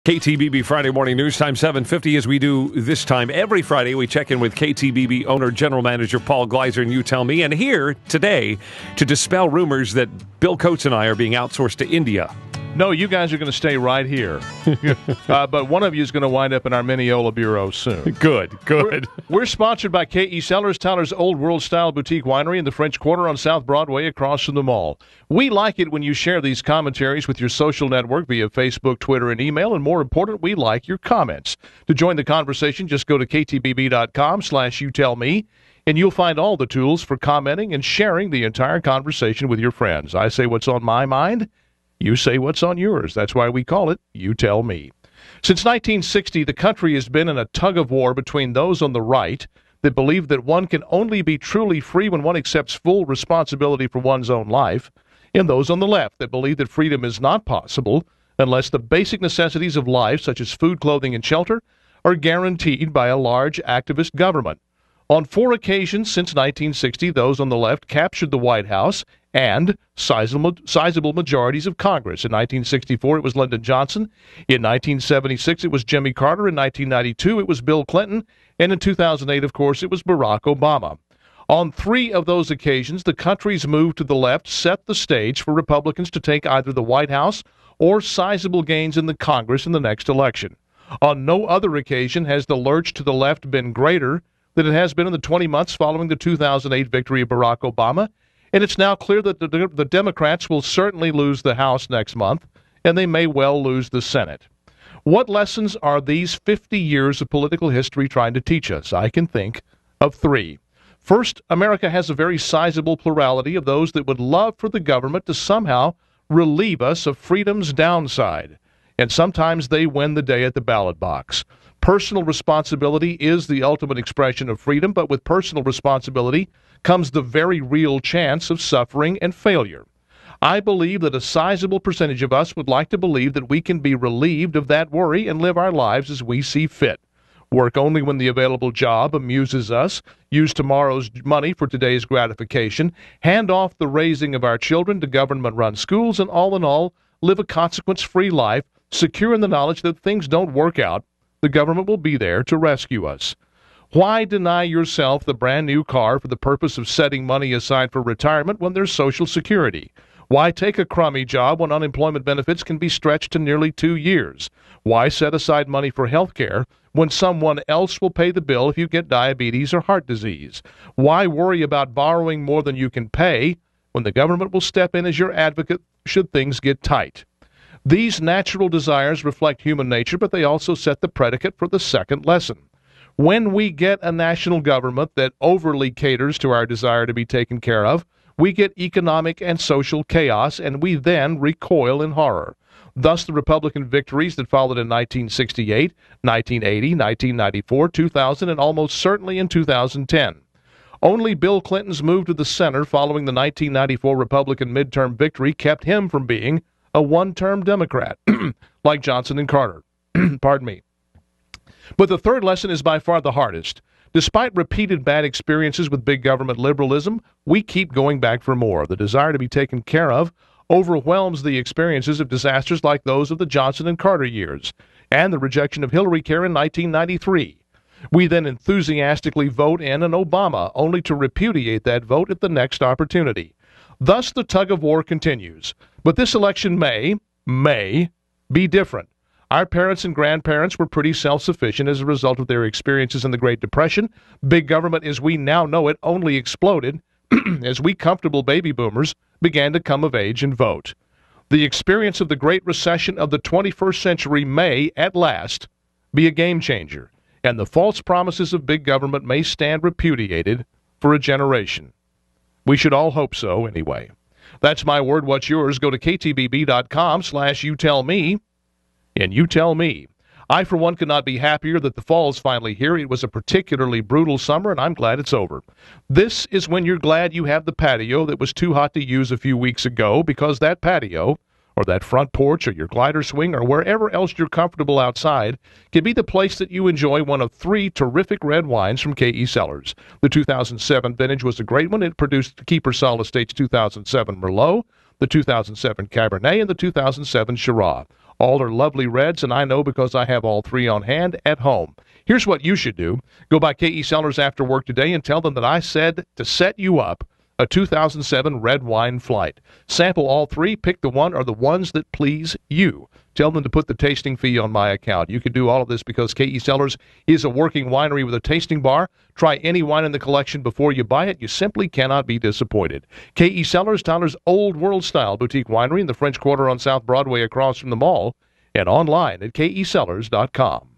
KTBB Friday Morning News Time 7:50. As we do this time every Friday, we check in with KTBB owner, general manager Paul Gleiser and You Tell Me. And here today to dispel rumors that Bill Coates and I are being outsourced to India. No, you guys are going to stay right here. But one of you is going to wind up in our Mineola Bureau soon. Good. We're sponsored by K.E. Cellars, Tyler's Old World Style Boutique Winery in the French Quarter on South Broadway across from the mall. We like it when you share these commentaries with your social network via Facebook, Twitter, and email. And more important, we like your comments. To join the conversation, just go to ktbb.com/youtellme. And you'll find all the tools for commenting and sharing the entire conversation with your friends. I say what's on my mind. You say what's on yours. That's why we call it You Tell Me. Since 1960, the country has been in a tug-of-war between those on the right that believe that one can only be truly free when one accepts full responsibility for one's own life, and those on the left that believe that freedom is not possible unless the basic necessities of life, such as food, clothing, and shelter, are guaranteed by a large activist government. On 4 occasions since 1960, those on the left captured the White House and sizable majorities of Congress. In 1964, it was Lyndon Johnson. In 1976, it was Jimmy Carter. In 1992, it was Bill Clinton. And in 2008, of course, it was Barack Obama. On 3 of those occasions, the country's move to the left set the stage for Republicans to take either the White House or sizable gains in the Congress in the next election. On no other occasion has the lurch to the left been greater than it has been in the 20 months following the 2008 victory of Barack Obama. And it's now clear that the Democrats will certainly lose the House next month, and they may well lose the Senate. What lessons are these 50 years of political history trying to teach us? I can think of 3. First, America has a very sizable plurality of those that would love for the government to somehow relieve us of freedom's downside. And sometimes they win the day at the ballot box. Personal responsibility is the ultimate expression of freedom, but with personal responsibility comes the very real chance of suffering and failure. I believe that a sizable percentage of us would like to believe that we can be relieved of that worry and live our lives as we see fit. Work only when the available job amuses us, use tomorrow's money for today's gratification, hand off the raising of our children to government-run schools, and all in all, live a consequence-free life, secure in the knowledge that if things don't work out, the government will be there to rescue us. Why deny yourself the brand new car for the purpose of setting money aside for retirement when there's Social Security? Why take a crummy job when unemployment benefits can be stretched to nearly 2 years? Why set aside money for health care when someone else will pay the bill if you get diabetes or heart disease? Why worry about borrowing more than you can pay when the government will step in as your advocate should things get tight? These natural desires reflect human nature, but they also set the predicate for the second lesson. When we get a national government that overly caters to our desire to be taken care of, we get economic and social chaos, and we then recoil in horror. Thus, the Republican victories that followed in 1968, 1980, 1994, 2000, and almost certainly in 2010. Only Bill Clinton's move to the center following the 1994 Republican midterm victory kept him from being a one-term Democrat, like Johnson and Carter. Pardon me. But the third lesson is by far the hardest. Despite repeated bad experiences with big government liberalism, we keep going back for more. The desire to be taken care of overwhelms the experiences of disasters like those of the Johnson and Carter years, and the rejection of Hillary care in 1993. We then enthusiastically vote in an Obama, only to repudiate that vote at the next opportunity. Thus, the tug-of-war continues. But this election may be different. Our parents and grandparents were pretty self-sufficient as a result of their experiences in the Great Depression. Big government, as we now know it, only exploded as we comfortable baby boomers began to come of age and vote. The experience of the Great Recession of the 21st century may, at last, be a game changer, and the false promises of big government may stand repudiated for a generation. We should all hope so, anyway. That's my word. What's yours? Go to ktbb.com/youtellme, and you tell me. I, for one, could not be happier that the fall is finally here. It was a particularly brutal summer, and I'm glad it's over. This is when you're glad you have the patio that was too hot to use a few weeks ago, because that patio, or that front porch, or your glider swing, or wherever else you're comfortable outside, can be the place that you enjoy one of 3 terrific red wines from K.E. Cellars. The 2007 vintage was a great one. It produced Keepersall Estates 2007 Merlot, the 2007 Cabernet, and the 2007 Shiraz. All are lovely reds, and I know because I have all three on hand at home. Here's what you should do. Go by KE Cellars after work today and tell them that I said to set you up a 2007 red wine flight. Sample all three, pick the one or the ones that please you. Tell them to put the tasting fee on my account. You can do all of this because KE Cellars is a working winery with a tasting bar. Try any wine in the collection before you buy it. You simply cannot be disappointed. KE Cellars, Tyler's old world-style boutique winery in the French Quarter on South Broadway across from the mall, and online at KECellars.com.